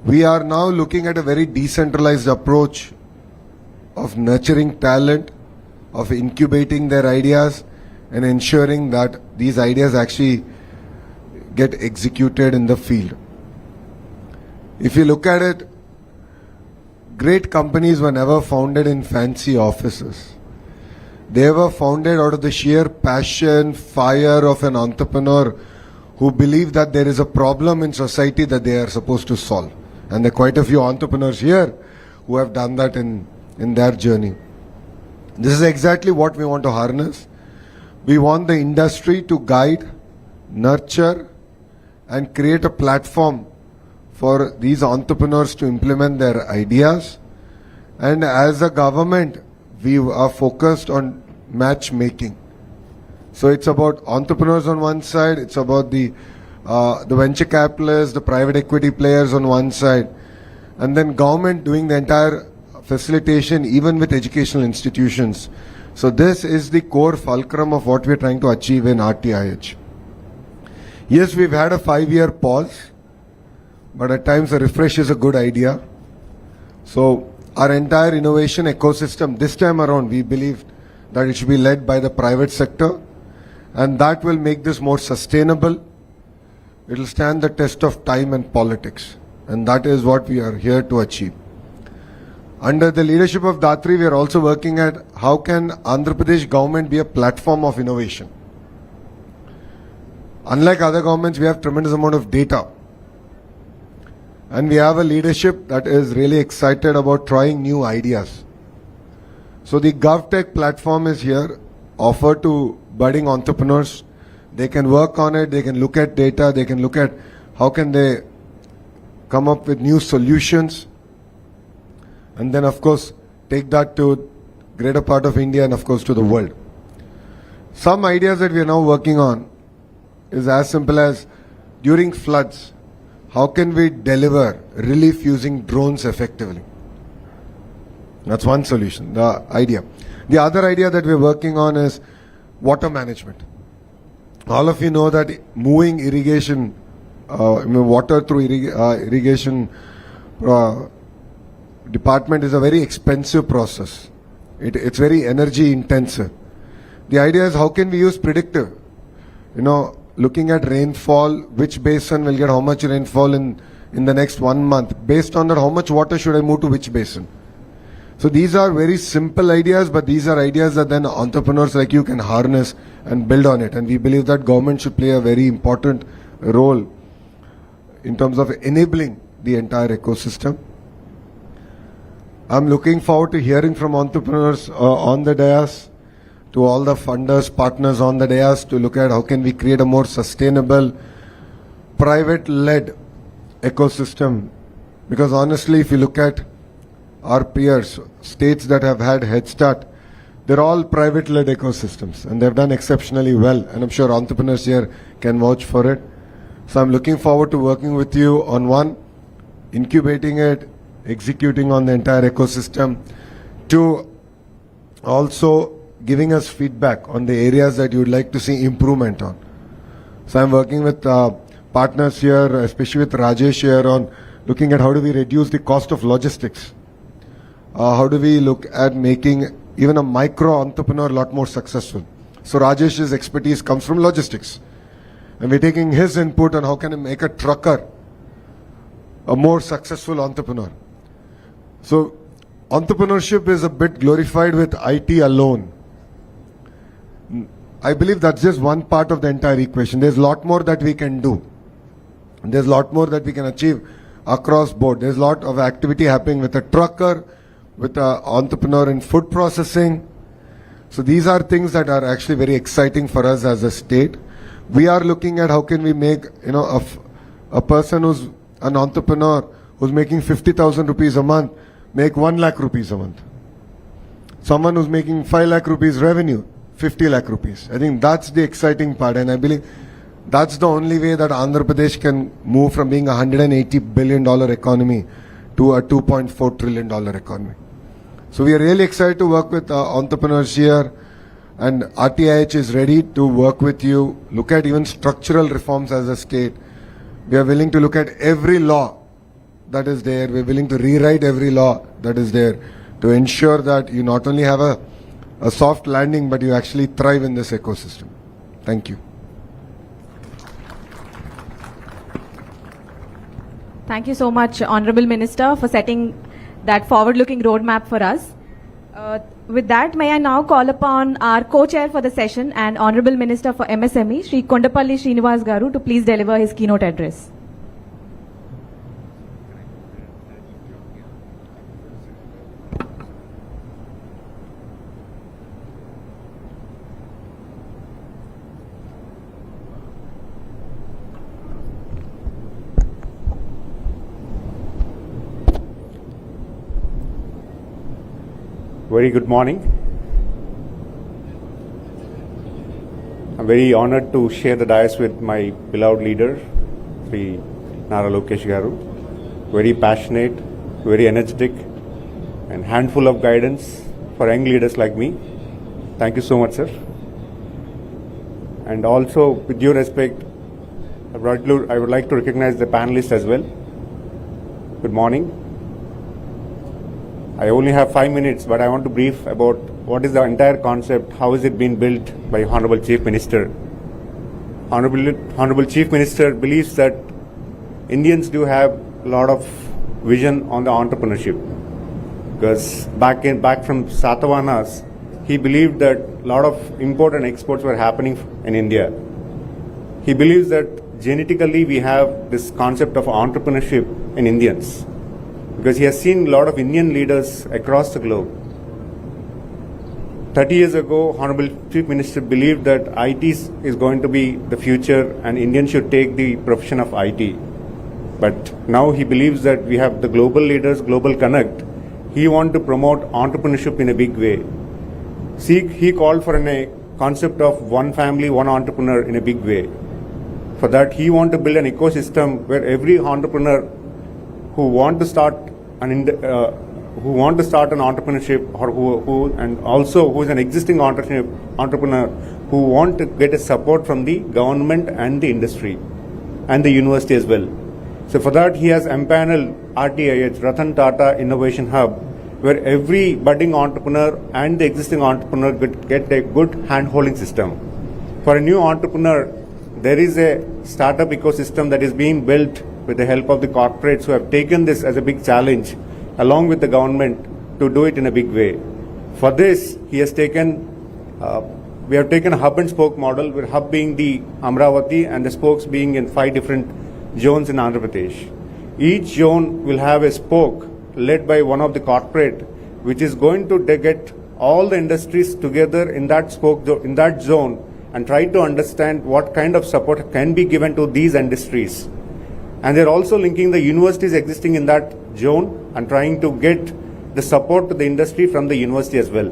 We are now looking at a very decentralized approach of nurturing talent, of incubating their ideas and ensuring that these ideas actually get executed in the field. If you look at it, great companies were never founded in fancy offices. They were founded out of the sheer passion, fire of an entrepreneur who believed that there is a problem in society that they are supposed to solve. And there are quite a few entrepreneurs here who have done that in their journey. This is exactly what we want to harness. We want the industry to guide, nurture, and create a platform for these entrepreneurs to implement their ideas. And as a government, we are focused on matchmaking. So it's about entrepreneurs on one side, it's about the venture capitalists, the private equity players on one side, and then government doing the entire facilitation, even with educational institutions. So this is the core fulcrum of what we're trying to achieve in RTIH. Yes, we've had a 5-year pause, but at times a refresh is a good idea. So our entire innovation ecosystem, this time around, we believe that it should be led by the private sector, and that will make this more sustainable. It will stand the test of time and politics, and that is what we are here to achieve. Under the leadership of Datri, we are also working at how can Andhra Pradesh government be a platform of innovation. Unlike other governments, we have tremendous amount of data. And we have a leadership that is really excited about trying new ideas. So the GovTech platform is here, offered to budding entrepreneurs. They can work on it, they can look at data, they can look at how can they come up with new solutions. And then of course, take that to greater part of India and of course to the world. Some ideas that we are now working on is as simple as during floods, how can we deliver relief using drones effectively? That's one solution, the idea. The other idea that we're working on is water management. All of you know that moving irrigation, water through irrigation department is a very expensive process. It's very energy intensive. The idea is how can we use predictive, looking at rainfall, which basin will get how much rainfall in the next 1 month. Based on that, how much water should I move to which basin? So these are very simple ideas, but these are ideas that then entrepreneurs like you can harness and build on it. And we believe that government should play a very important role in terms of enabling the entire ecosystem. I'm looking forward to hearing from entrepreneurs on the dais, to all the funders, partners on the dais, to look at how can we create a more sustainable, private-led ecosystem. Because honestly, if you look at our peers, states that have had head start, they're all private-led ecosystems, and they've done exceptionally well. And I'm sure entrepreneurs here can vouch for it. So I'm looking forward to working with you on one, incubating it, executing on the entire ecosystem, to also giving us feedback on the areas that you would like to see improvement on. So I'm working with partners here, especially with Rajesh here, on looking at how do we reduce the cost of logistics. How do we look at making even a micro entrepreneur a lot more successful. So Rajesh's expertise comes from logistics. And we're taking his input on how can I make a trucker a more successful entrepreneur. So entrepreneurship is a bit glorified with IT alone. I believe that's just one part of the entire equation. There's a lot more that we can do. There's a lot more that we can achieve across board. There's a lot of activity happening with a trucker, with an entrepreneur in food processing. So these are things that are actually very exciting for us as a state. We are looking at how can we make, a person who's an entrepreneur who's making 50,000 rupees a month, make 1 lakh rupees a month. Someone who's making 5 lakh rupees revenue, 50 lakh rupees. I think that's the exciting part, and I believe that's the only way that Andhra Pradesh can move from being a $180 billion economy to a $2.4 trillion economy. So we are really excited to work with entrepreneurs here, and RTIH is ready to work with you, look at even structural reforms as a state. We are willing to look at every law that is there. We're willing to rewrite every law that is there to ensure that you not only have a soft landing, but you actually thrive in this ecosystem. Thank you. Thank you so much, Honorable Minister, for setting that forward-looking roadmap for us. With that, may I now call upon our co-chair for the session and Honorable Minister for MSME, Shri Kondapalli Srinivas Garu, to please deliver his keynote address. Very good morning. I'm very honored to share the dais with my beloved leader, Shri Nara Lokesh garu. Very passionate, very energetic, and handful of guidance for young leaders like me. Thank you so much, sir. And also, with due respect, I would like to recognize the panelists as well. Good morning. I only have 5 minutes, but I want to brief about what is the entire concept, how is it being built by Honorable Chief Minister. Honorable Chief Minister believes that Indians do have a lot of vision on the entrepreneurship, because back from Satavahanas, he believed that a lot of import and exports were happening in India. He believes that genetically we have this concept of entrepreneurship in Indians, because he has seen a lot of Indian leaders across the globe. 30 years ago, Honorable Chief Minister believed that IT is going to be the future and Indians should take the profession of IT. But now he believes that we have the global leaders, global connect. He wants to promote entrepreneurship in a big way. He called for a concept of one family, one entrepreneur in a big way. For that, he wants to build an ecosystem where every entrepreneur who want to start an entrepreneurship, or who is an existing entrepreneur who want to get a support from the government and the industry and the university as well. So for that, he has empaneled RTIH, Ratan Tata Innovation Hub, where every budding entrepreneur and the existing entrepreneur get a good hand-holding system. For a new entrepreneur, there is a startup ecosystem that is being built with the help of the corporates who have taken this as a big challenge along with the government to do it in a big way. For this, we have taken a hub and spoke model, with hub being the Amravati and the spokes being in 5 different zones in Andhra Pradesh. Each zone will have a spoke led by one of the corporate, which is going to get all the industries together in that spoke, in that zone, and try to understand what kind of support can be given to these industries. And they're also linking the universities existing in that zone and trying to get the support to the industry from the university as well.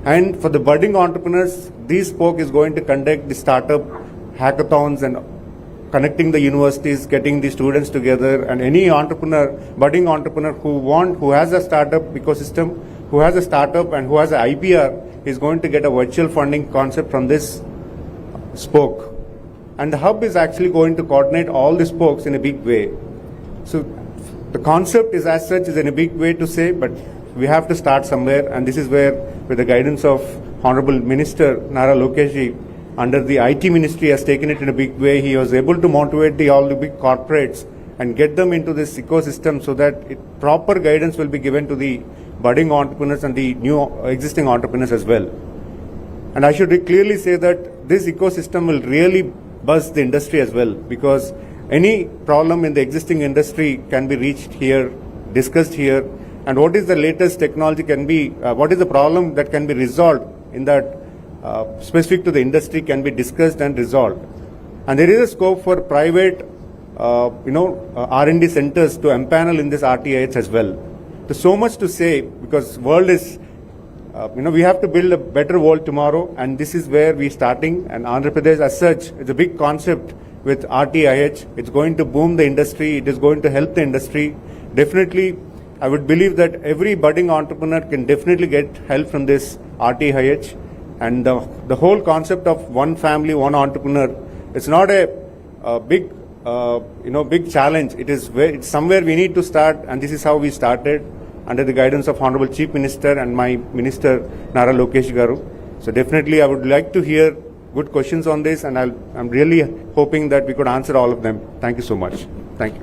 And for the budding entrepreneurs, this spoke is going to conduct the startup hackathons and connecting the universities, getting the students together, and any entrepreneur, budding entrepreneur who has a startup ecosystem, who has a startup and who has an IPR, is going to get a virtual funding concept from this spoke. And the hub is actually going to coordinate all the spokes in a big way. So the concept is as such is in a big way to say, but we have to start somewhere, and this is where, with the guidance of Honorable Minister Nara Lokesh, under the IT Ministry has taken it in a big way. He was able to motivate all the big corporates and get them into this ecosystem so that proper guidance will be given to the budding entrepreneurs and the new existing entrepreneurs as well. And I should clearly say that this ecosystem will really buzz the industry as well, because any problem in the existing industry can be reached here, discussed here, and what is the latest technology can be, what is the problem that can be resolved in that specific to the industry can be discussed and resolved. And there is a scope for private, R&D centers to empanel in this RTIH as well. There's so much to say, because world is, we have to build a better world tomorrow, and this is where we're starting. And Andhra Pradesh as such, it's a big concept with RTIH. It's going to boom the industry. It is going to help the industry. Definitely, I would believe that every budding entrepreneur can definitely get help from this RTIH. And the whole concept of one family, one entrepreneur, it's not a big big challenge. It's somewhere we need to start, and this is how we started under the guidance of Honorable Chief Minister and my Minister Nara Lokesh garu. So definitely I would like to hear good questions on this, and I'm really hoping that we could answer all of them. Thank you so much. Thank you.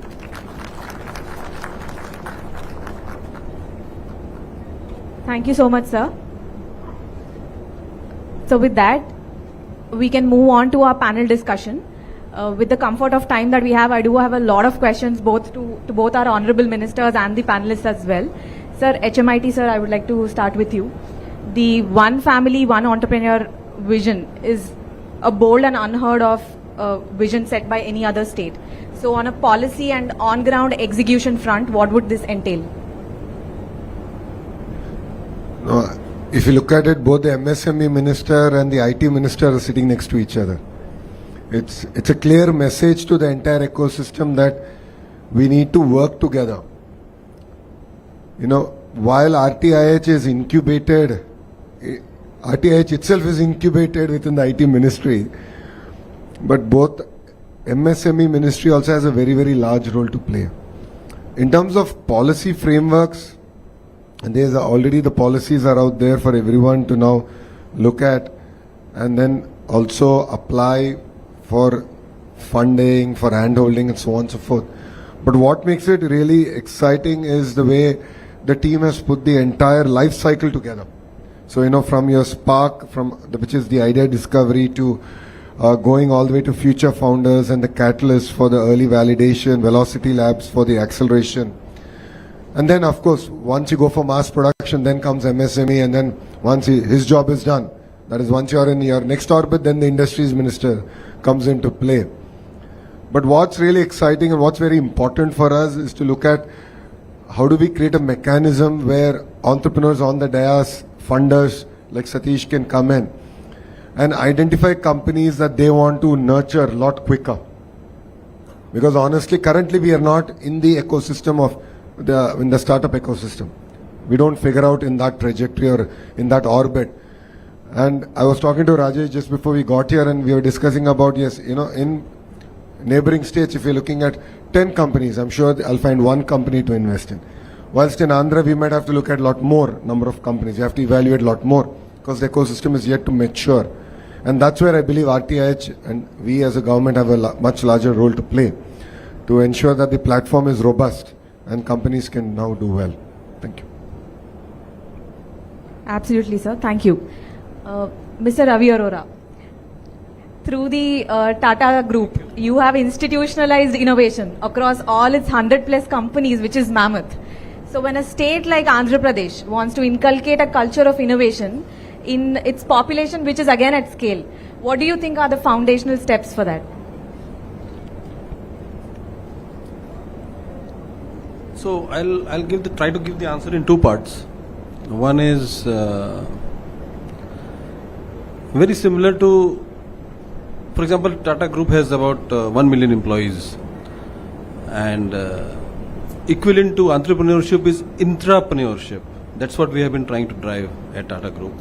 Thank you so much, sir. So with that, we can move on to our panel discussion. With the comfort of time that we have, I do have a lot of questions both to both our honorable ministers and the panelists as well. Sir, HMIT sir, I would like to start with you. The one family, one entrepreneur vision is a bold and unheard of vision set by any other state. So on a policy and on-ground execution front, what would this entail? No, if you look at it, both the MSME minister and the IT minister are sitting next to each other. It's a clear message to the entire ecosystem that we need to work together. While RTIH is incubated, RTIH itself is incubated within the IT ministry, but both MSME ministry also has a very, very large role to play. In terms of policy frameworks, there's already the policies are out there for everyone to now look at and then also apply for funding, for handholding and so on and so forth. But what makes it really exciting is the way the team has put the entire life cycle together. So, from your spark, which is the idea discovery, to going all the way to future founders and the catalyst for the early validation, velocity labs for the acceleration. And then, of course, once you go for mass production, then comes MSME, and then once his job is done, that is, once you're in your next orbit, then the industries minister comes into play. But what's really exciting and what's very important for us is to look at how do we create a mechanism where entrepreneurs on the dais, funders like Satish can come in and identify companies that they want to nurture a lot quicker. Because honestly, currently we are not in the ecosystem of in the startup ecosystem. We don't figure out in that trajectory or in that orbit. And I was talking to Rajesh just before we got here, and we were discussing about, in neighboring states, if you're looking at 10 companies, I'm sure I'll find one company to invest in. Whilst in Andhra, we might have to look at a lot more number of companies. You have to evaluate a lot more because the ecosystem is yet to mature. And that's where I believe RTIH and we as a government have a much larger role to play to ensure that the platform is robust and companies can now do well. Thank you. Absolutely, sir. Thank you. Mr. Ravi Arora, through the Tata Group, you have institutionalized innovation across all its 100+ companies, which is mammoth. So when a state like Andhra Pradesh wants to inculcate a culture of innovation in its population, which is again at scale, what do you think are the foundational steps for that? So I'll try to give the answer in two parts. One is very similar to, for example, Tata Group has about 1 million employees, and equivalent to entrepreneurship is intrapreneurship. That's what we have been trying to drive at Tata Group.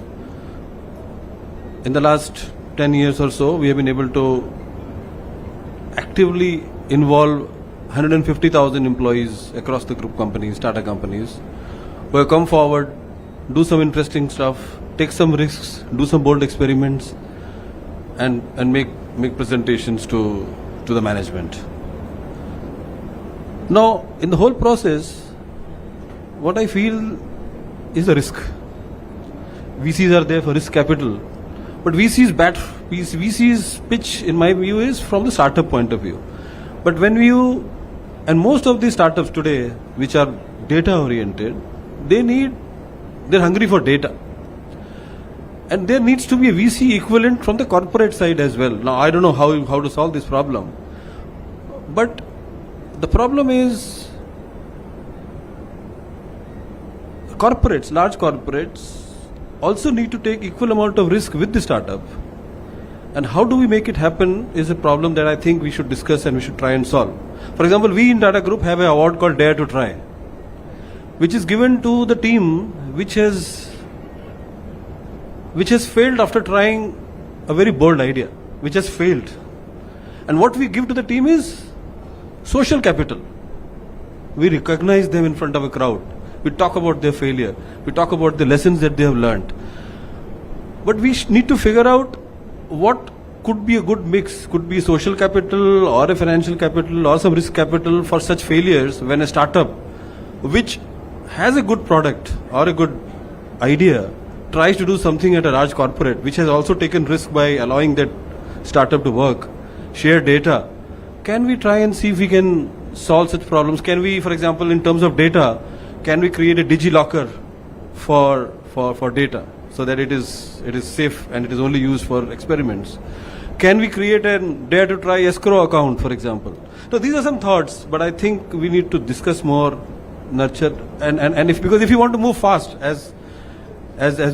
In the last 10 years or so, we have been able to actively involve 150,000 employees across the group companies, Tata companies, who have come forward, do some interesting stuff, take some risks, do some bold experiments, and make presentations to the management. Now, in the whole process, what I feel is a risk. VCs are there for risk capital, but VC's pitch, in my view, is from the startup point of view. But and most of these startups today, which are data oriented, they're hungry for data. And there needs to be a VC equivalent from the corporate side as well. Now, I don't know how to solve this problem. But the problem is large corporates also need to take equal amount of risk with the startup. And how do we make it happen is a problem that I think we should discuss and we should try and solve. For example, we in Tata Group have an award called Dare to Try, which is given to the team which has failed after trying a very bold idea, which has failed. And what we give to the team is Social capital. We recognize them in front of a crowd. We talk about their failure. We talk about the lessons that they have learned. But we need to figure out what could be a good mix. Could be social capital or a financial capital or some risk capital for such failures when a startup which has a good product or a good idea tries to do something at a large corporate which has also taken risk by allowing that startup to work, share data. Can we try and see if we can solve such problems? Can we, for example, in terms of data, can we create a DigiLocker for data so that it is safe and it is only used for experiments? Can we create a dare to try escrow account, for example? So these are some thoughts, but I think we need to discuss more, nurture, and because if you want to move fast, as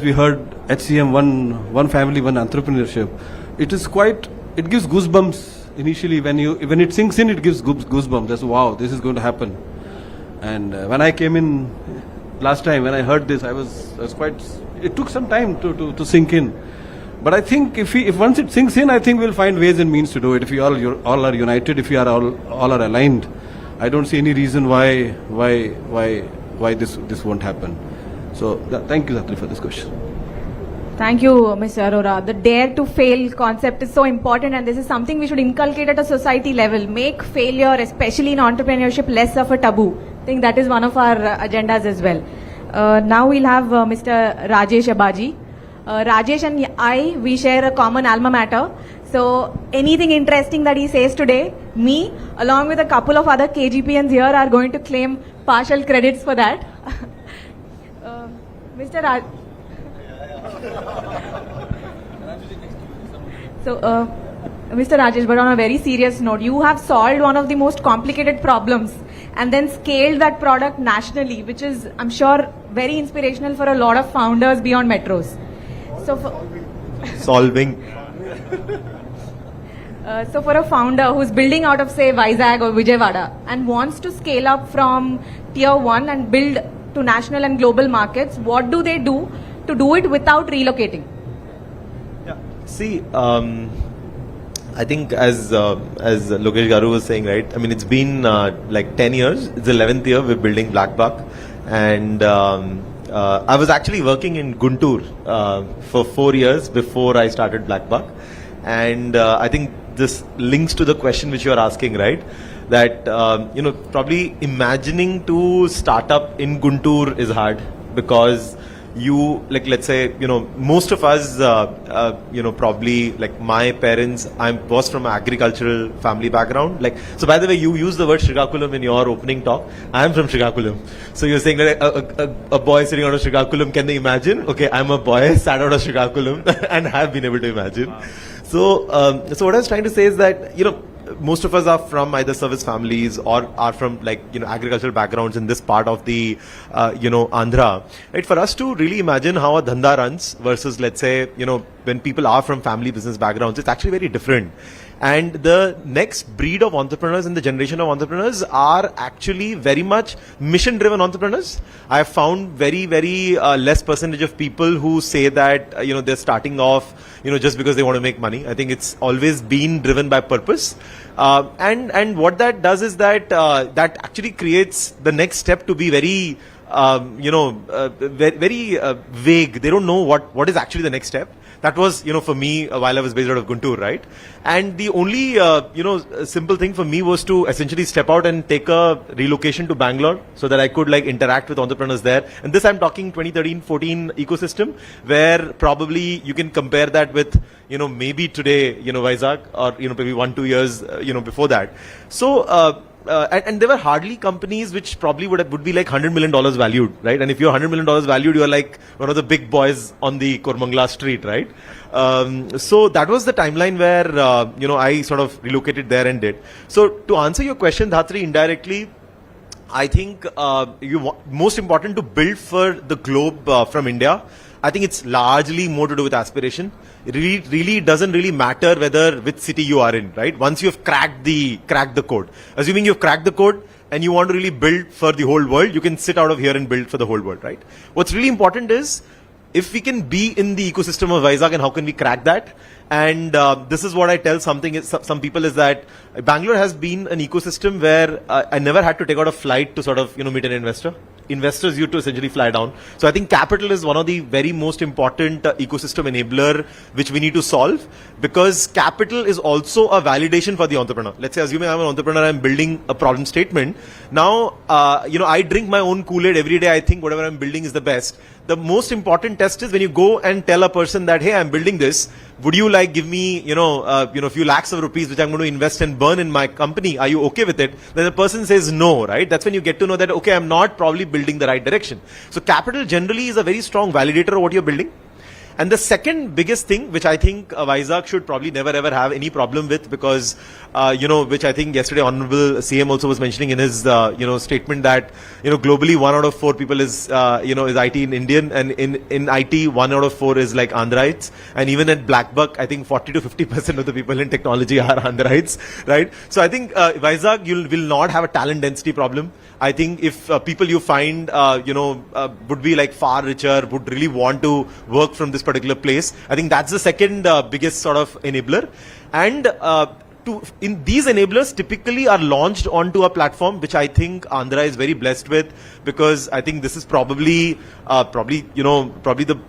we heard HCM, one family, one entrepreneurship, it gives goosebumps initially when it sinks in. It gives goosebumps. That's wow, this is going to happen. And when I came in last time, when I heard this, I was quite. It took some time to sink in. But I think if once it sinks in, I think we'll find ways and means to do it. If we all are united, if we are all are aligned, I don't see any reason why this won't happen. So thank you, Satri, for this question. Thank you, Mr. Arora. The dare to fail concept is so important, and this is something we should inculcate at a society level. Make failure, especially in entrepreneurship, less of a taboo. I think that is one of our agendas as well. Now we'll have Mr. Rajesh Abaji. Rajesh and we share a common alma mater. So anything interesting that he says today, me, along with a couple of other KGPNs here, are going to claim partial credits for that. Mr. Raj. So, Mr. Rajesh, but on a very serious note, you have solved one of the most complicated problems and then scaled that product nationally, which is, I'm sure, very inspirational for a lot of founders beyond metros. So, Solving. So for a founder who's building out of, say, Vizag or Vijayawada and wants to scale up from tier 1 and build to national and global markets, what do they do to do it without relocating? Yeah. See, I think as Lokesh Garu was saying, right? I mean, it's been like 10 years. It's the 11th year we're building Black Buck, and I was actually working in Guntur for 4 years before I started Black Buck, and I think this links to the question which you are asking, right? That probably imagining to start up in Guntur is hard because you, like, let's say, most of us, probably, like, my parents, was from an agricultural family background. Like, so by the way, you use the word Srikakulam in your opening talk. I am from Srikakulam. So you're saying that a boy sitting out of Srikakulam, can they imagine? Okay, I'm a boy sat out of Srikakulam and have been able to imagine. Wow. So what I was trying to say is that, most of us are from either service families or are from, like, agricultural backgrounds in this part of the, Andhra. Right? For us to really imagine how a dhanda runs versus, let's say, when people are from family business backgrounds, it's actually very different. And the next breed of entrepreneurs and the generation of entrepreneurs are actually very much mission-driven entrepreneurs. I have found very, very less percentage of people who say that, they're starting off, just because they want to make money. I think it's always been driven by purpose. And what that does is that that actually creates the next step to be very, very vague. They don't know what is actually the next step. That was, for me, while I was based out of Guntur, right? And the only, simple thing for me was to essentially step out and take a relocation to Bangalore so that I could, like, interact with entrepreneurs there. And this, I'm talking 2013-14 ecosystem, where probably you can compare that with, maybe today, Vizag, or, maybe 1-2 years, before that. So, and there were hardly companies which probably would be like $100 million valued, right? And if you're $100 million valued, you're like one of the big boys on the Kormangla street, right? So that was the timeline where, I sort of relocated there and did. So to answer your question, Dhatri, indirectly, I think most important to build for the globe from India. I think it's largely more to do with aspiration. It really doesn't really matter which city you are in, right? Once you have cracked the code. Assuming you've cracked the code and you want to really build for the whole world, you can sit out of here and build for the whole world, right? What's really important is if we can be in the ecosystem of Vizag and how can we crack that? And this is what I tell some people is that Bangalore has been an ecosystem where I never had to take out a flight to sort of, meet an investor. Investors used to essentially fly down. So I think capital is one of the very most important ecosystem enabler which we need to solve, because capital is also a validation for the entrepreneur. Let's say, assuming I'm an entrepreneur, I'm building a problem statement. Now, I drink my own Kool-Aid every day. I think whatever I'm building is the best. The most important test is when you go and tell a person that, hey, I'm building this. Would you like give me, a few lakhs of rupees which I'm going to invest and burn in my company? Are you okay with it? Then the person says no, right? That's when you get to know that, okay, I'm not probably building the right direction. So capital generally is a very strong validator of what you're building. And the second biggest thing, which I think Vizag should probably never ever have any problem with, because, which I think yesterday Honorable CM also was mentioning in his, statement that, globally 1 out of 4 people is IT in Indian, and in IT 1 out of 4 is like Andhrites. And even at Blackbuck, I think 40 to 50% of the people in technology are Andhrites, right? So I think Vizag, you will not have a talent density problem. I think if people you find, would be like far richer, would really want to work from this particular place, I think that's the second biggest sort of enabler. And in these enablers typically are launched onto a platform which I think Andhra is very blessed with, because I think this is probably the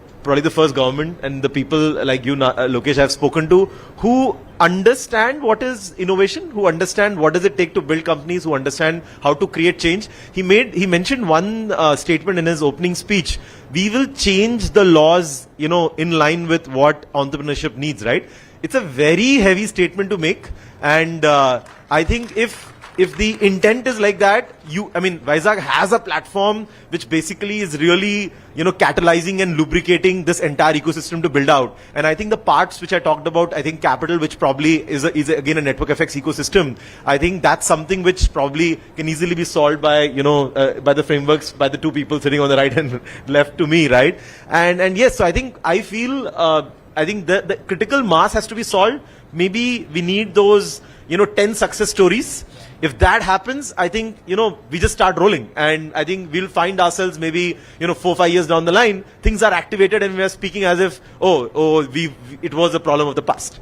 first government and the people like you, Lokesh, have spoken to, who understand what is innovation, who understand what does it take to build companies, who understand how to create change. He mentioned one statement in his opening speech: we will change the laws, in line with what entrepreneurship needs, right? It's a very heavy statement to make, and I think if the intent is like that, Vizag has a platform which basically is really, catalyzing and lubricating this entire ecosystem to build out. And I think the parts which I talked about, I think capital, which probably is again a network effects ecosystem, I think that's something which probably can easily be solved by, by the frameworks, by the two people sitting on the right and left to me, right? And yes, so I feel the critical mass has to be solved. Maybe we need those, 10 success stories. If that happens, I think, we just start rolling, and I think we'll find ourselves maybe, 4-5 years down the line, things are activated and we are speaking as if, it was a problem of the past.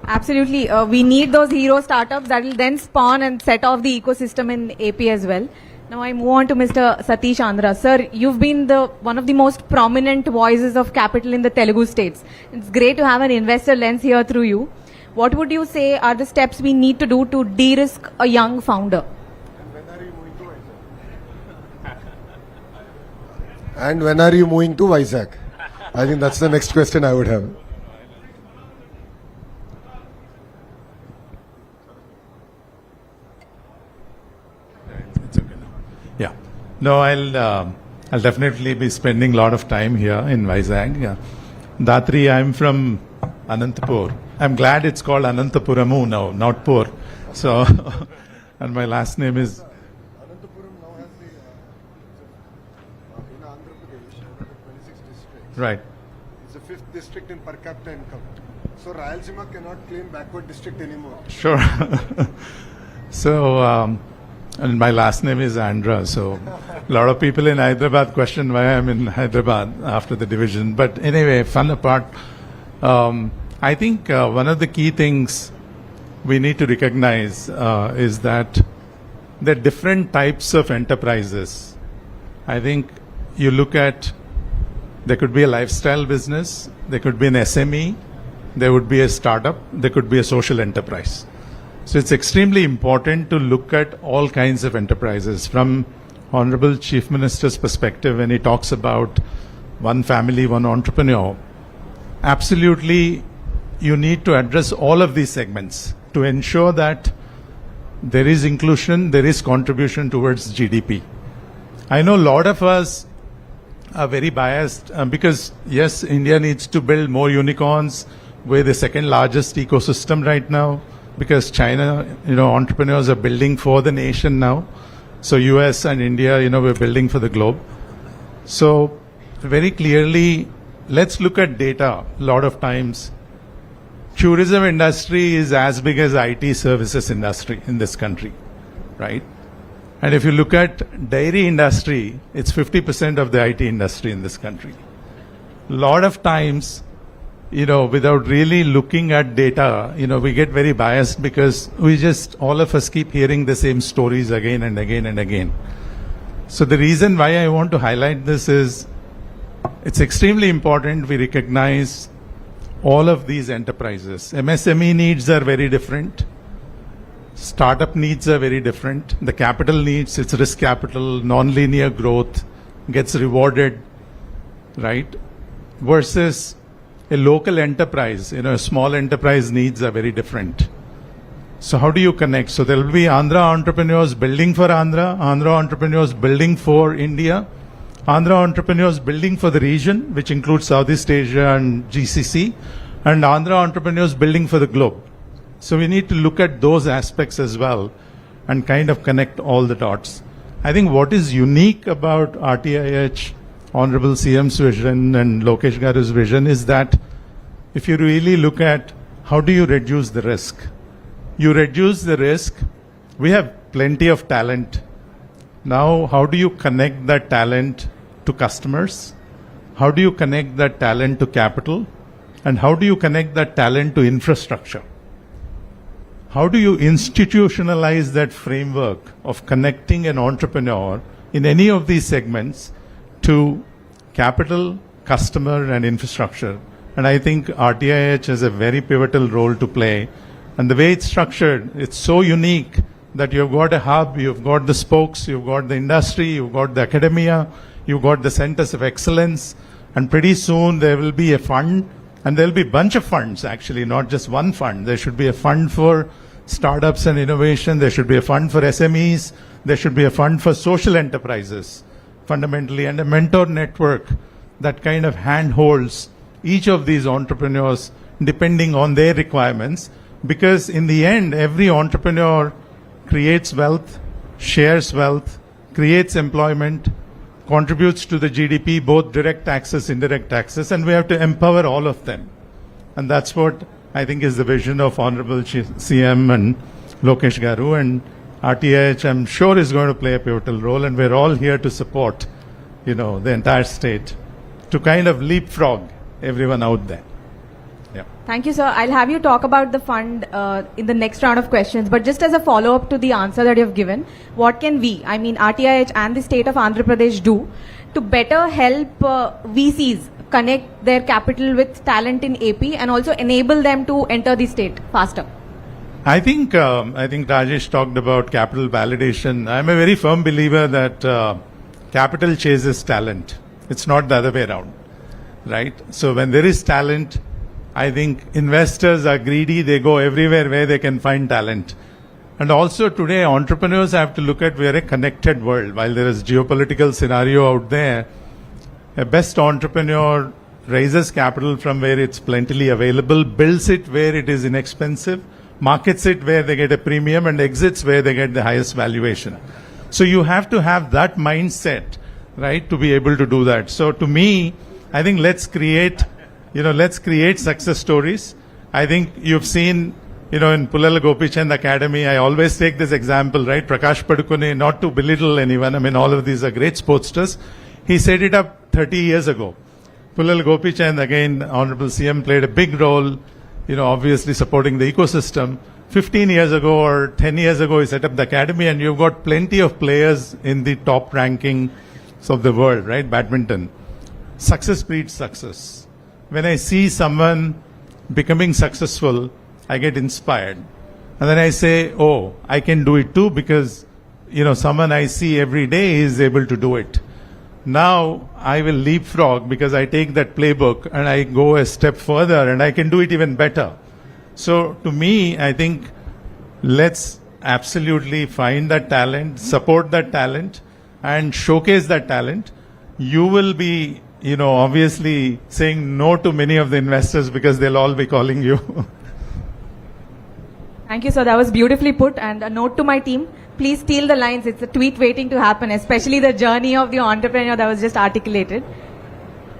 Absolutely. We need those hero startups that will then spawn and set off the ecosystem in AP as well. Now I move on to Mr. Satish Andhra. Sir, you've been one of the most prominent voices of capital in the Telugu states. It's great to have an investor lens here through you. What would you say are the steps we need to do to de-risk a young founder? And when are you moving to Vizag? I think that's the next question I would have. It's okay now. Yeah. No, I'll definitely be spending a lot of time here in Vizag. Yeah. Datri, I'm from Anantapur. I'm glad it's called Anantapuramu now, not Pur. So, and my last name is... Anantapur now has in Andhra Pradesh, the 26th district. Right. It's the 5th district in per capita income. So Rayalaseema cannot claim backward district anymore. Sure. So, and my last name is Andhra. So, a lot of people in Hyderabad question why I'm in Hyderabad after the division. But anyway, fun apart. I think one of the key things we need to recognize is that there are different types of enterprises. I think you look at, there could be a lifestyle business, there could be an SME, there would be a startup, there could be a social enterprise. So it's extremely important to look at all kinds of enterprises. From Honorable Chief Minister's perspective, when he talks about one family, one entrepreneur, absolutely you need to address all of these segments to ensure that there is inclusion, there is contribution towards GDP. I know a lot of us are very biased because yes, India needs to build more unicorns. We're the second largest ecosystem right now because China, entrepreneurs are building for the nation now. So US and India, we're building for the globe. So very clearly, let's look at data. A lot of times, tourism industry is as big as IT services industry in this country, right? And if you look at dairy industry, it's 50% of the IT industry in this country. Lot of times, without really looking at data, we get very biased because all of us keep hearing the same stories again and again and again. So the reason why I want to highlight this is it's extremely important we recognize all of these enterprises. MSME needs are very different. Startup needs are very different. The capital needs, it's risk capital, non-linear growth gets rewarded, right? Versus a local enterprise, a small enterprise needs are very different. So how do you connect? So there will be Andhra entrepreneurs building for Andhra entrepreneurs building for India, Andhra entrepreneurs building for the region, which includes Southeast Asia and GCC, and Andhra entrepreneurs building for the globe. So we need to look at those aspects as well and kind of connect all the dots. I think what is unique about RTIH, Honorable CM's vision and Lokesh Garu's vision is that if you really look at how do you reduce the risk? You reduce the risk. We have plenty of talent. Now, how do you connect that talent to customers? How do you connect that talent to capital? And how do you connect that talent to infrastructure? How do you institutionalize that framework of connecting an entrepreneur in any of these segments to capital, customer, and infrastructure? And I think RTIH has a very pivotal role to play. And the way it's structured, it's so unique that you've got a hub, you've got the spokes, you've got the industry, you've got the academia, you've got the centers of excellence, and pretty soon there will be a fund, and there'll be a bunch of funds actually, not just one fund. There should be a fund for startups and innovation, there should be a fund for SMEs, there should be a fund for social enterprises, fundamentally, and a mentor network that kind of handholds each of these entrepreneurs depending on their requirements. Because in the end, every entrepreneur creates wealth, shares wealth, creates employment, contributes to the GDP, both direct taxes, indirect taxes, and we have to empower all of them. And that's what I think is the vision of Honorable CM and Lokesh Garu, and RTIH, I'm sure, is going to play a pivotal role, and we're all here to support, the entire state to kind of leapfrog everyone out there. Thank you, sir. I'll have you talk about the fund in the next round of questions. But just as a follow-up to the answer that you've given, what can we, RTIH and the state of Andhra Pradesh, do to better help VCs connect their capital with talent in AP and also enable them to enter the state faster? I think Rajesh talked about capital validation. I'm a very firm believer that capital chases talent. It's not the other way around, right? So when there is talent, I think investors are greedy. They go everywhere where they can find talent. And also today, entrepreneurs have to look at we're a connected world. While there is geopolitical scenario out there, a best entrepreneur raises capital from where it's plentifully available, builds it where it is inexpensive, markets it where they get a premium, and exits where they get the highest valuation. So you have to have that mindset, right, to be able to do that. So to me, I think let's create success stories. I think you've seen, in Pulala Gopichand Academy, I always take this example, right? Prakash Padukone, not to belittle anyone, all of these are great sportsters. He set it up 30 years ago. Pulala Gopichand, again, Honorable CM played a big role, obviously supporting the ecosystem. 15 years ago or 10 years ago, he set up the academy, and you've got plenty of players in the top rankings of the world, right? Badminton. Success breeds success. When I see someone becoming successful, I get inspired. And then I say, oh, I can do it too, because, someone I see every day is able to do it. Now I will leapfrog because I take that playbook and I go a step further and I can do it even better. So to me, I think let's absolutely find that talent, support that talent, and showcase that talent. You will be obviously saying no to many of the investors because they'll all be calling you. Thank you, sir. That was beautifully put. And a note to my team, please steal the lines. It's a tweet waiting to happen, especially the journey of the entrepreneur that was just articulated.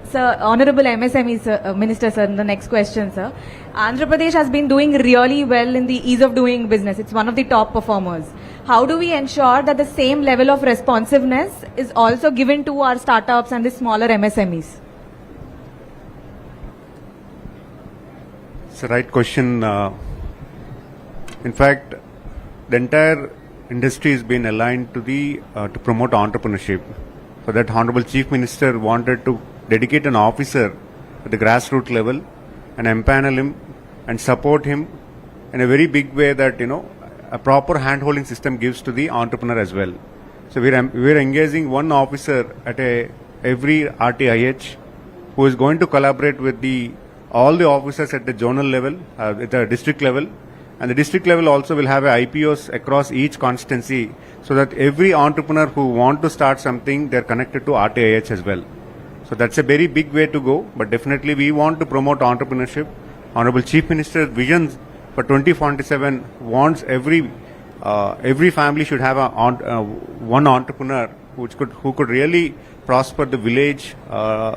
Sir, Honorable MSME sir, Minister, sir, the next question, sir. Andhra Pradesh has been doing really well in the ease of doing business. It's one of the top performers. how do we ensure that the same level of responsiveness is also given to our startups and the smaller MSMEs? It's the right question. In fact, the entire industry has been aligned to the to promote entrepreneurship. For that, Honorable Chief Minister wanted to dedicate an officer at the grassroots level and empanel him and support him in a very big way that, a proper hand-holding system gives to the entrepreneur as well. So we're engaging one officer at every RTIH who is going to collaborate with all the officers at the zonal level, at the district level, and the district level also will have IPOs across each constituency, so that every entrepreneur who want to start something, they're connected to RTIH as well. So that's a very big way to go, but definitely we want to promote entrepreneurship. Honorable Chief Minister's vision for 2047 wants every family should have one entrepreneur who could really prosper the village,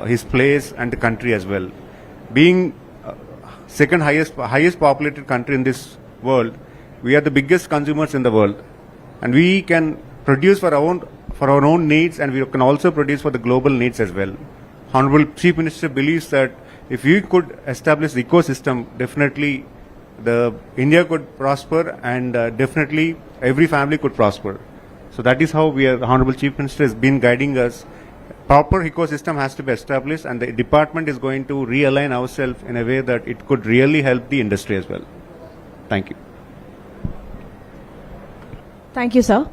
his place, and the country as well. Being second highest populated country in this world, we are the biggest consumers in the world, and we can produce for our own needs, and we can also produce for the global needs as well. Honorable Chief Minister believes that if we could establish the ecosystem, definitely India could prosper, and definitely every family could prosper. So that is how the Honorable Chief Minister has been guiding us. Proper ecosystem has to be established, and the department is going to realign ourselves in a way that it could really help the industry as well. Thank you. Thank you, sir.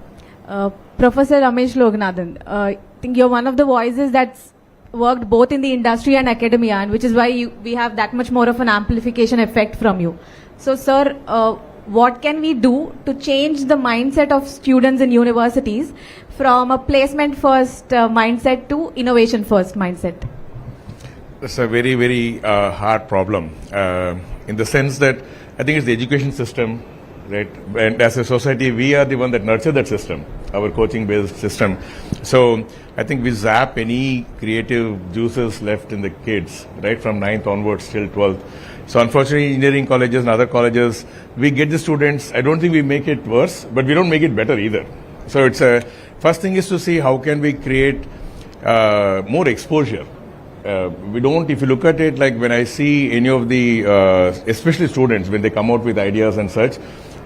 Professor Ramesh Loganathan, I think you're one of the voices that's worked both in the industry and academia, and which is why we have that much more of an amplification effect from you. So, sir, what can we do to change the mindset of students in universities from a placement first mindset to innovation first mindset? That's a very, very hard problem in the sense that I think it's the education system, right? And as a society, we are the one that nurture that system, our coaching-based system. So I think we zap any creative juices left in the kids, right, from 9th onwards till 12th. So unfortunately, engineering colleges and other colleges, we get the students, I don't think we make it worse, but we don't make it better either. So it's first thing is to see how can we create more exposure. We don't, if you look at it, like when I see any of the, especially students, when they come out with ideas and such,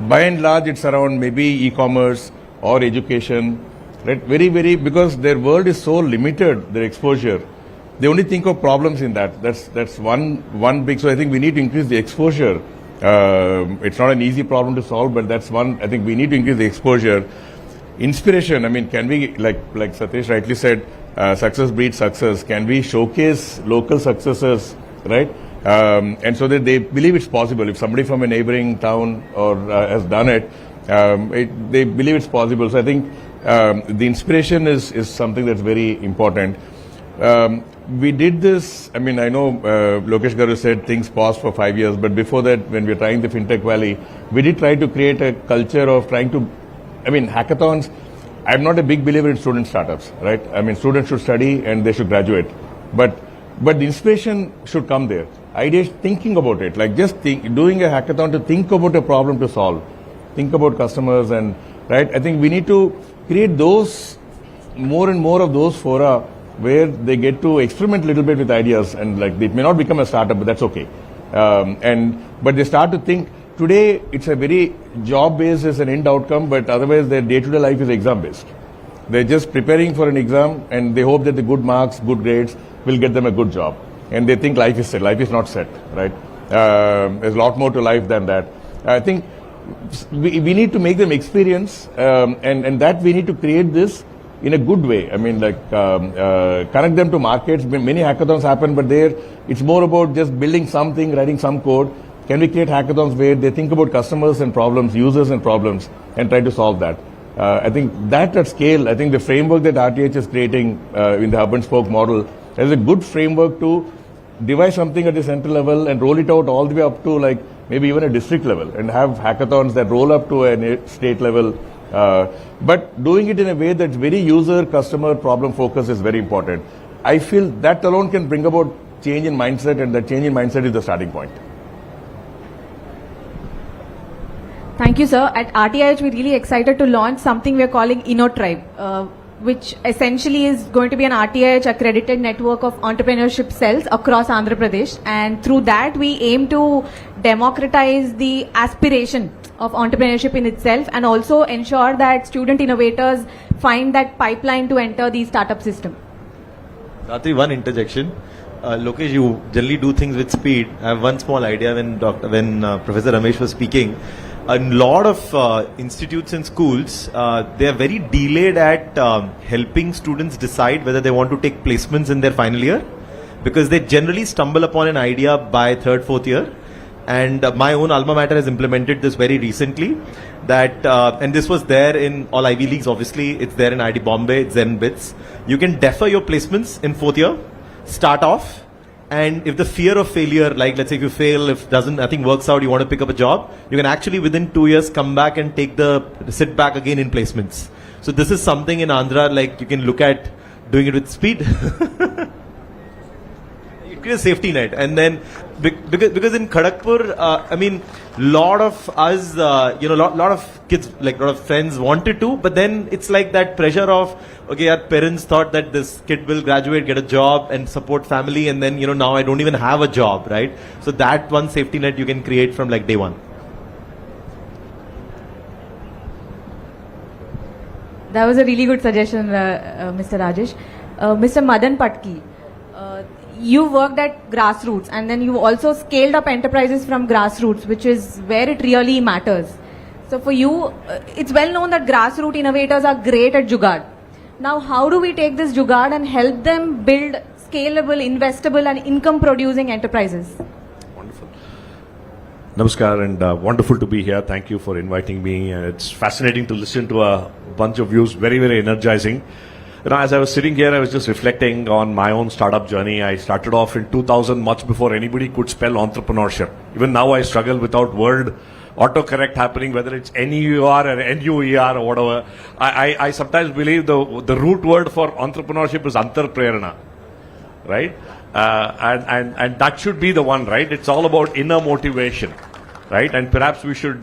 by and large, it's around maybe e-commerce or education, right? Very, very, because their world is so limited, their exposure. They only think of problems in that. That's one big, so I think we need to increase the exposure. It's not an easy problem to solve, but that's one, I think we need to increase the exposure. Inspiration, I mean, can we, like Satish rightly said, success breeds success. Can we showcase local successes, right? And so that they believe it's possible. If somebody from a neighboring town or has done it, they believe it's possible. So I think the inspiration is something that's very important. We did this, I mean, I know Lokesh Garu said things paused for 5 years, but before that, when we were trying the FinTech Valley, we did try to create a culture of trying to, I mean, hackathons. I'm not a big believer in student startups, right? I mean, students should study and they should graduate. But the inspiration should come there. Ideas, thinking about it, like just doing a hackathon to think about a problem to solve. Think about customers and, right? I think we need to create those, more and more of those fora where they get to experiment a little bit with ideas, and like it may not become a startup, but that's okay. But they start to think. Today, it's a very job-based as an end outcome, but otherwise their day-to-day life is exam-based. They're just preparing for an exam, and they hope that the good marks, good grades will get them a good job. And they think life is set. Life is not set, right? There's a lot more to life than that. I think we need to make them experience, and that we need to create this in a good way. I mean, like connect them to markets. Many hackathons happen, but there it's more about just building something, writing some code. Can we create hackathons where they think about customers and problems, users and problems, and try to solve that? I think that at scale, I think the framework that RTIH is creating in the hub and spoke model is a good framework to devise something at the central level and roll it out all the way up to like maybe even a district level, and have hackathons that roll up to a state level. But doing it in a way that's very user, customer, problem focused is very important. I feel that alone can bring about change in mindset, and that change in mindset is the starting point. Thank you, sir. At RTIH, we're really excited to launch something we're calling InnoTribe, which essentially is going to be an RTIH accredited network of entrepreneurship cells across Andhra Pradesh. And through that, we aim to democratize the aspiration of entrepreneurship in itself and also ensure that student innovators find that pipeline to enter the startup system. Ratri, one interjection. Lokesh, you generally do things with speed. I have one small idea when Professor Ramesh was speaking. A lot of institutes and schools, they are very delayed at helping students decide whether they want to take placements in their final year, because they generally stumble upon an idea by third, fourth year. And my own alma mater has implemented this very recently. That and this was there in all Ivy Leagues. Obviously, it's there in IIT Bombay, it's there in BITS. You can defer your placements in fourth year, start off. And if the fear of failure, like let's say if you fail, if nothing works out, you want to pick up a job, you can actually within 2 years come back and sit back again in placements. So this is something in Andhra, like you can look at doing it with speed. It creates a safety net. And then because in Kharagpur, I mean, lot of us, lot of kids, like lot of friends wanted to, but then it's like that pressure of, okay, our parents thought that this kid will graduate, get a job and support family, and then, now I don't even have a job, right? So that one safety net you can create from like day one. That was a really good suggestion, Mr. Rajesh. Mr. Madan Patki, you worked at grassroots and then you also scaled up enterprises from grassroots, which is where it really matters. So for you, it's well known that grassroots innovators are great at jugaad. Now, how do we take this jugaad and help them build scalable, investable and income producing enterprises? Wonderful. Namaskar, and wonderful to be here. Thank you for inviting me. It's fascinating to listen to a bunch of views, very, very energizing. As I was sitting here, I was just reflecting on my own startup journey. I started off in 2000, much before anybody could spell entrepreneurship. Even now I struggle without word autocorrect happening, whether it's N-E-U-R or N-U-E-R or whatever. I sometimes believe the root word for entrepreneurship is antarprerana, right? And that should be the one, right? It's all about inner motivation, right? And perhaps we should,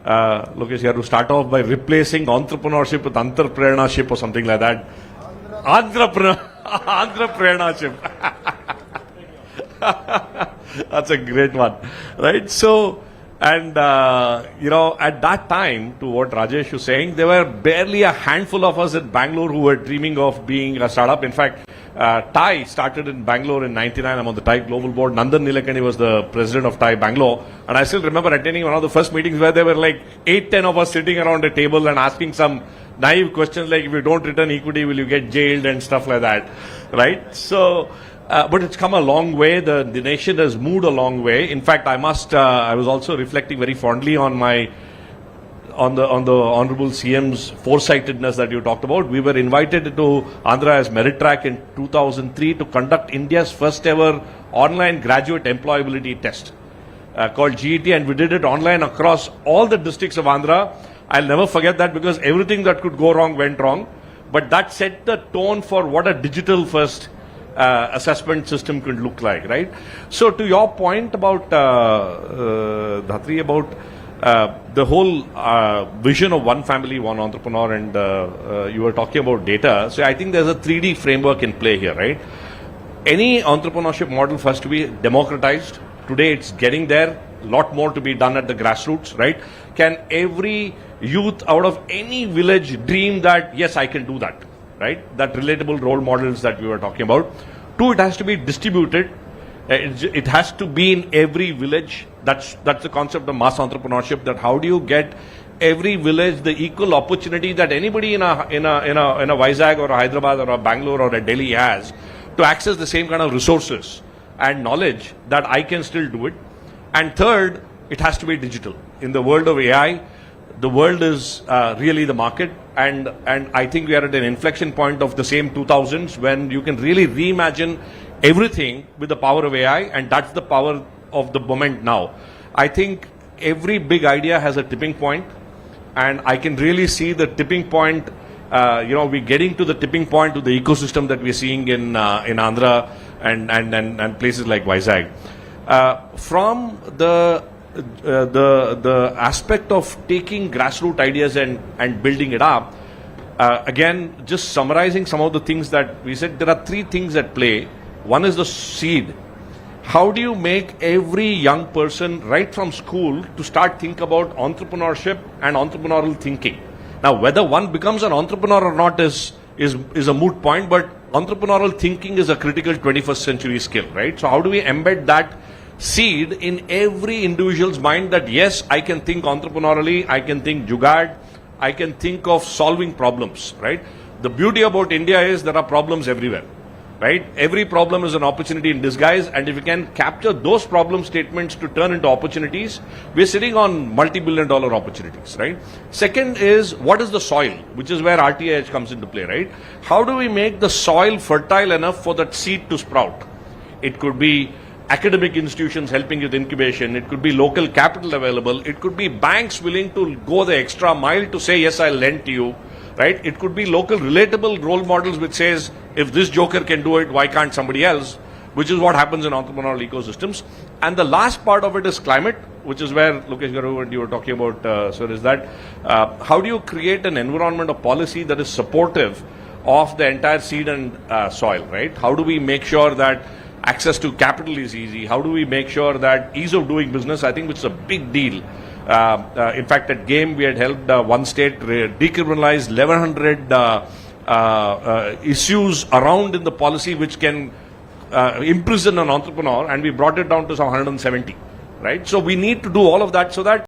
Lokesh, you have to start off by replacing entrepreneurship with antarpreneurship or something like that. Entrepreneurship. That's a great one, right? So, and at that time, to what Rajesh was saying, there were barely a handful of us in Bangalore who were dreaming of being a startup. In fact, TIE started in Bangalore in '99. I'm on the TIE Global Board. Nandan Nilekani was the president of TIE Bangalore. And I still remember attending one of the first meetings where there were like 8-10 of us sitting around a table and asking some naive questions like, if you don't return equity, will you get jailed and stuff like that, right? So, but it's come a long way. The nation has moved a long way. In fact, I was also reflecting very fondly on the Honorable CM's foresightedness that you talked about. We were invited to Andhra as Merit Track in 2003 to conduct India's first ever online graduate employability test called GET, and we did it online across all the districts of Andhra. I'll never forget that because everything that could go wrong went wrong. But that set the tone for what a digital first assessment system could look like, right? So to your point about Dhatri, about the whole vision of one family, one entrepreneur, and you were talking about data. So I think there's a 3D framework in play here, right? Any entrepreneurship model first to be democratized. Today it's getting there. A lot more to be done at the grassroots, right? Can every youth out of any village dream that, yes, I can do that, right? That relatable role models that we were talking about. 2, it has to be distributed. It has to be in every village. That's the concept of mass entrepreneurship. That how do you get every village the equal opportunity that anybody in a Vizag or a Hyderabad or a Bangalore or a Delhi has to access the same kind of resources and knowledge that I can still do it. And third, it has to be digital. In the world of AI, the world is really the market, and I think we are at an inflection point of the same 2000s when you can really reimagine everything with the power of AI, and that's the power of the moment now. I think every big idea has a tipping point, and I can really see the tipping point. We're getting to the tipping point of the ecosystem that we're seeing in Andhra and places like Vizag. From the the aspect of taking grassroots ideas and building it up. Again, just summarizing some of the things that we said, there are three things at play. One is the seed. How do you make every young person right from school to start think about entrepreneurship and entrepreneurial thinking? Now, whether one becomes an entrepreneur or not is a moot point, but entrepreneurial thinking is a critical 21st century skill, right? So how do we embed that seed in every individual's mind that yes, I can think entrepreneurially, I can think jugaad, I can think of solving problems, right? The beauty about India is there are problems everywhere, right? Every problem is an opportunity in disguise, and if you can capture those problem statements to turn into opportunities, we're sitting on multi-billion-dollar opportunities, right? Second is, what is the soil, which is where RTIH comes into play, right? How do we make the soil fertile enough for that seed to sprout? It could be academic institutions helping with incubation, it could be local capital available, it could be banks willing to go the extra mile to say, yes, I'll lend to you, right? It could be local relatable role models which says, if this joker can do it, why can't somebody else? Which is what happens in entrepreneurial ecosystems. And the last part of it is climate, which is where Lokesh Garu and you were talking about, sir, is that how do you create an environment of policy that is supportive of the entire seed and soil, right? How do we make sure that access to capital is easy? How do we make sure that ease of doing business, I think, which is a big deal. In fact, at GAME, we had helped one state decriminalize 1,100 issues around in the policy which can imprison an entrepreneur, and we brought it down to some 170, right? So we need to do all of that so that